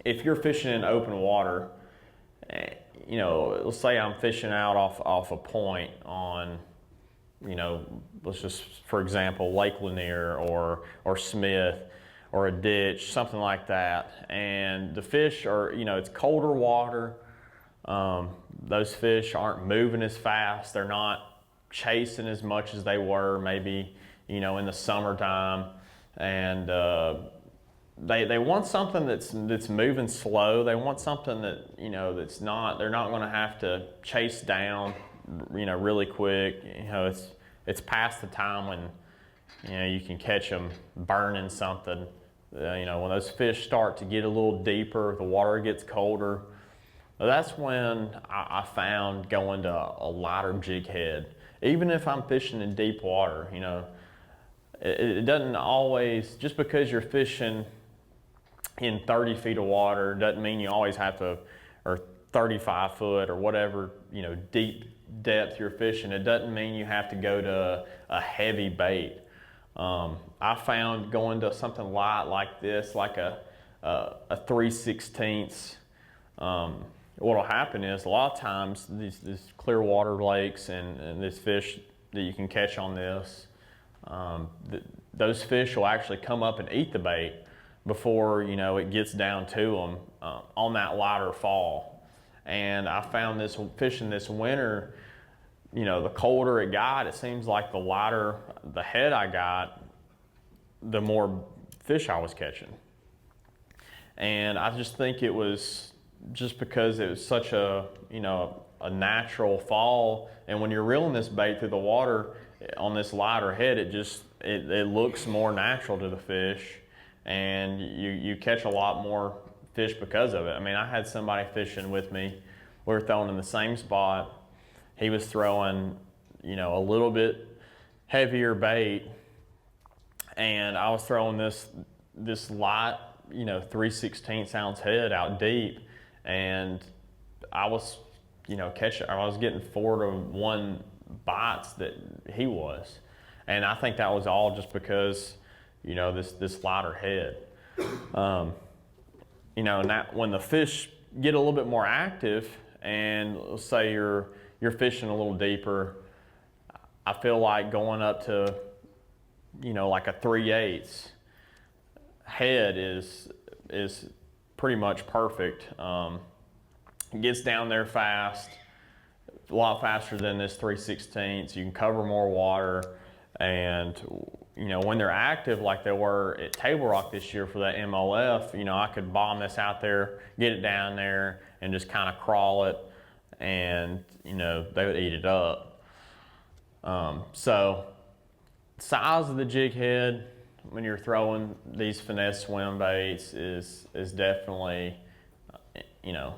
If you're fishing in open water, you know, let's say I'm fishing out off a point on, you know, let's just, for example, Lake Lanier or Smith or a ditch, something like that. And the fish are, you know, it's colder water. Those fish aren't moving as fast. They're not chasing as much as they were maybe, you know, in the summertime. And they want something that's moving slow. They want something that, you know, they're not going to have to chase down, you know, really quick. You know, it's past the time when, you know, you can catch them burning something. You know, when those fish start to get a little deeper, the water gets colder. That's when I found going to a lighter jig head. Even if I'm fishing in deep water, you know, it doesn't always, just because you're fishing in 30 feet of water doesn't mean you always have to, or 35 foot or whatever, you know, deep depth you're fishing. It doesn't mean you have to go to a heavy bait. I found going to something light like this, like a 3/16. What'll happen is a lot of times these clear water lakes and this fish that you can catch on this, those fish will actually come up and eat the bait before, you know, it gets down to them on that lighter fall. And I found this fishing this winter, you know, the colder it got, it seems like the lighter the head I got, the more fish I was catching. And I just think it was just because it was such a, you know, a natural fall. And when you're reeling this bait through the water on this lighter head, it looks more natural to the fish. And you catch a lot more fish because of it. I mean, I had somebody fishing with me. We were throwing in the same spot. He was throwing, you know, a little bit heavier bait, and I was throwing this light, you know, 3/16 ounce head out deep, and I was, you know, I was getting 4 to 1 bites that he was. And I think that was all just because, you know, this lighter head. You know, and when the fish get a little bit more active, and let's say you're fishing a little deeper, I feel like going up to, you know, like a 3/8 head is pretty much perfect. It gets down there fast, a lot faster than this 3/16. You can cover more water. And, you know, when they're active like they were at Table Rock this year for that MLF, you know, I could bomb this out there, get it down there, and just kind of crawl it, and, you know, they would eat it up. So, size of the jig head when you're throwing these finesse swim baits is definitely, you know,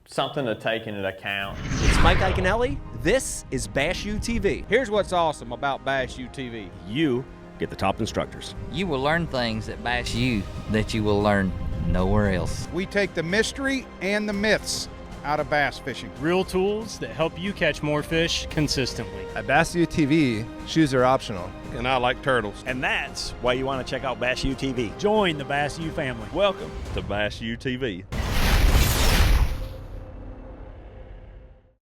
something to take into account. It's Mike Iaconelli. This is Bass U TV. Here's what's awesome about Bass U TV. You get the top instructors. You will learn things at Bass U that you will learn nowhere else. We take the mystery and the myths out of bass fishing. Real tools that help you catch more fish consistently. At Bass U TV, shoes are optional. And I like turtles. And that's why you want to check out Bass U TV. Join the Bass U family. Welcome to Bass U TV.